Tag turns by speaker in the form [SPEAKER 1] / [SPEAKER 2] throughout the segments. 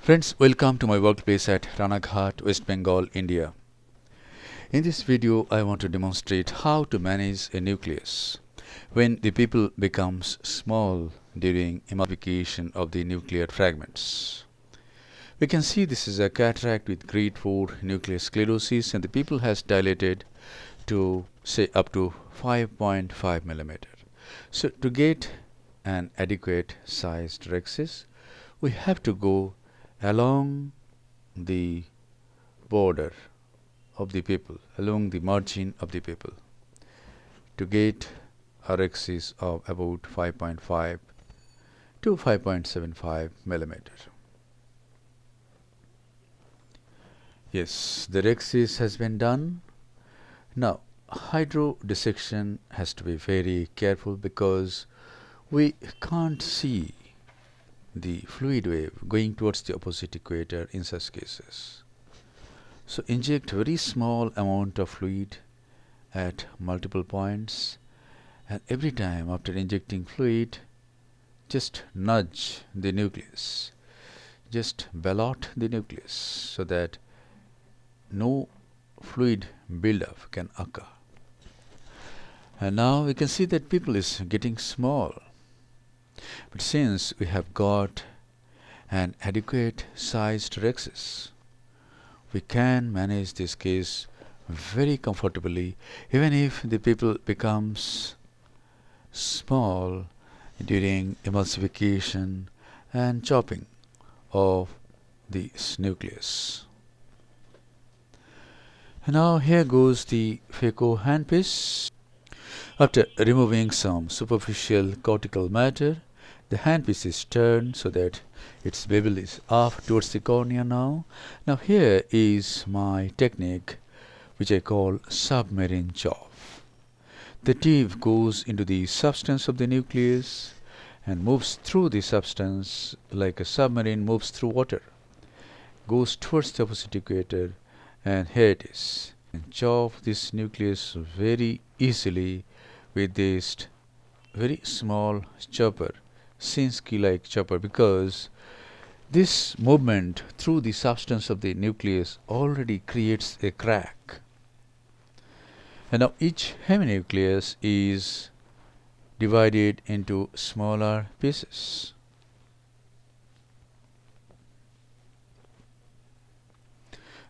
[SPEAKER 1] Friends, welcome to my workplace at Ranaghat, West Bengal, India. In this video, I want to demonstrate how to manage a nucleus when the pupil becomes small during emulsification of the nuclear fragments. We can see this is a cataract with grade 4 nuclear sclerosis, and the pupil has dilated to say up to 5.5 millimeter. So to get an adequate sized rhexis, we have to go along the border of the pupil, along the margin of the pupil, to get a rhexis of about 5.5 to 5.75 millimeter. Yes, the rhexis has been done. Now, hydrodissection has to be very careful because we can't see the fluid wave going towards the opposite equator in such cases. So inject very small amount of fluid at multiple points, and every time after injecting fluid, just nudge the nucleus, just ballot the nucleus so that no fluid buildup can occur. And now we can see that pupil is getting small. But since we have got an adequate sized rhexis, we can manage this case very comfortably, even if the pupil becomes small during emulsification and chopping of the nucleus. And now here goes the phaco handpiece. After removing some superficial cortical matter, the handpiece is turned so that its bevel is off towards the cornea now. Now here is my technique, which I call submarine chop. The tip goes into the substance of the nucleus and moves through the substance like a submarine moves through water, goes towards the opposite equator, and here it is. And chop this nucleus very easily with this very small chopper, Sinski-like chopper, because this movement through the substance of the nucleus already creates a crack. And now each heminucleus is divided into smaller pieces.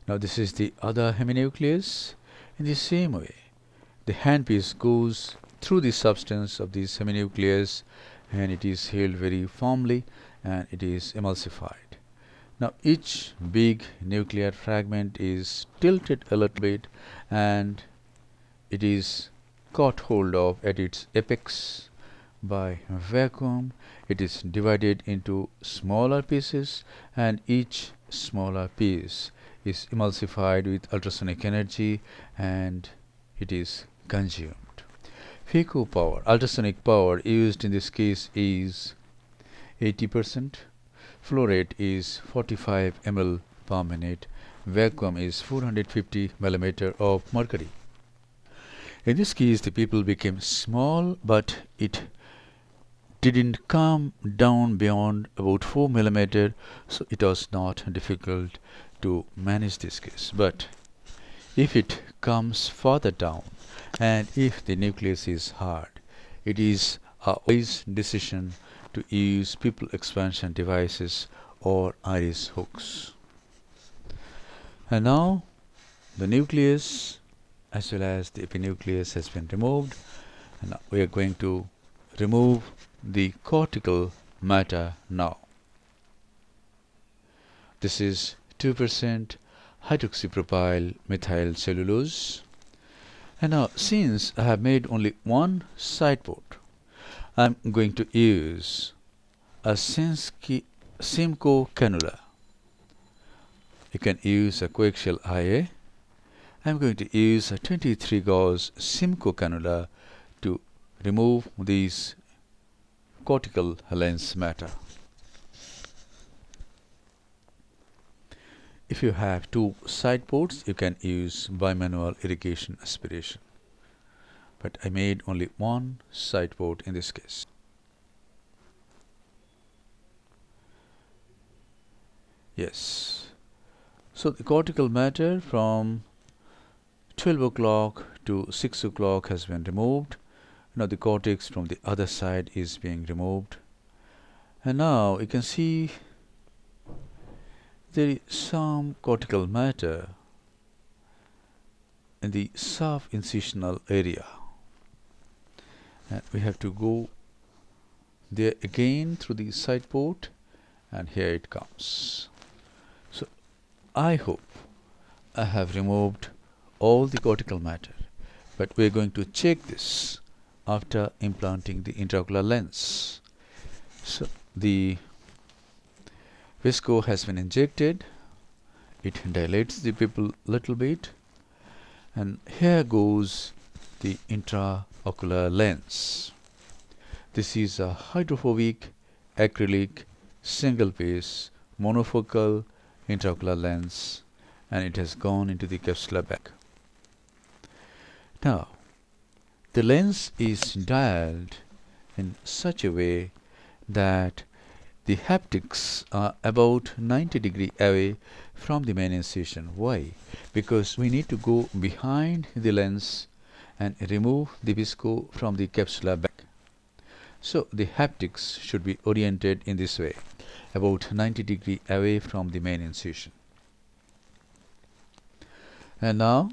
[SPEAKER 1] Now this is the other heminucleus. In the same way, the handpiece goes through the substance of this heminucleus and it is held very firmly and it is emulsified. Now each big nuclear fragment is tilted a little bit and it is caught hold of at its apex by vacuum. It is divided into smaller pieces and each smaller piece is emulsified with ultrasonic energy and it is consumed. Phaco power, ultrasonic power used in this case is 80%. Flow rate is 45 ml per minute. Vacuum is 450 millimeter of mercury. In this case, the pupil became small, but it didn't come down beyond about 4 millimeter, so it was not difficult to manage this case. But if it comes further down and if the nucleus is hard, it is a wise decision to use pupil expansion devices or iris hooks. And now the nucleus as well as the epinucleus has been removed, and now we are going to remove the cortical matter now. This is 2% hydroxypropyl methyl cellulose. And now since I have made only one side port, I am going to use a Simco cannula. You can use a coaxial IA. I am going to use a 23 gauge Simco cannula to remove these cortical lens matter. If you have two side ports, you can use bimanual irrigation aspiration. But I made only one side port in this case. Yes. So the cortical matter from 12 o'clock to 6 o'clock has been removed. Now the cortex from the other side is being removed. And now you can see there is some cortical matter in the sub-incisional area. And we have to go there again through the side port, and here it comes. So I hope I have removed all the cortical matter, but we're going to check this after implanting the intraocular lens. So the visco has been injected. It dilates the pupil a little bit, and here goes the intraocular lens. This is a hydrophobic acrylic single piece monofocal intraocular lens, and it has gone into the capsular bag. Now the lens is dialed in such a way that the haptics are about 90° away from the main incision. Why? Because we need to go behind the lens and remove the visco from the capsular bag. So the haptics should be oriented in this way, about 90° away from the main incision. And now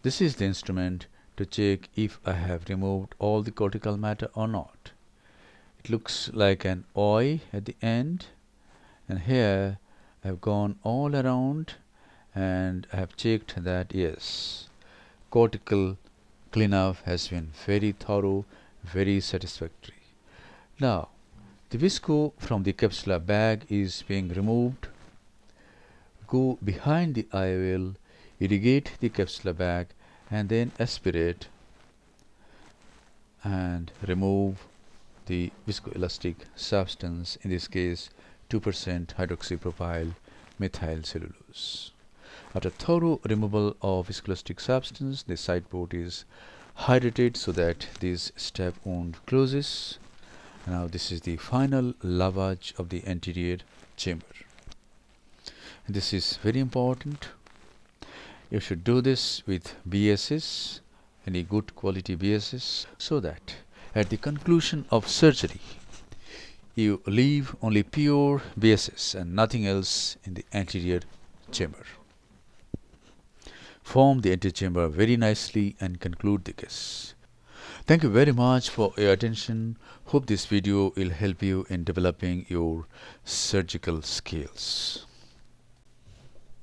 [SPEAKER 1] this is the instrument to check if I have removed all the cortical matter or not. It looks like an eye at the end, and here I have gone all around and I have checked that yes, cortical cleanup has been very thorough, very satisfactory. Now the visco from the capsular bag is being removed. Go behind the IOL, irrigate the capsular bag, and then aspirate and remove the viscoelastic substance, in this case 2% hydroxypropyl methyl cellulose. After thorough removal of viscoelastic substance, the side port is hydrated so that this step wound closes. Now this is the final lavage of the anterior chamber. This is very important. You should do this with BSS, any good quality BSS, so that at the conclusion of surgery you leave only pure BSS and nothing else in the anterior chamber. Form the anterior chamber very nicely and conclude the case. Thank you very much for your attention. Hope this video will help you in developing your surgical skills.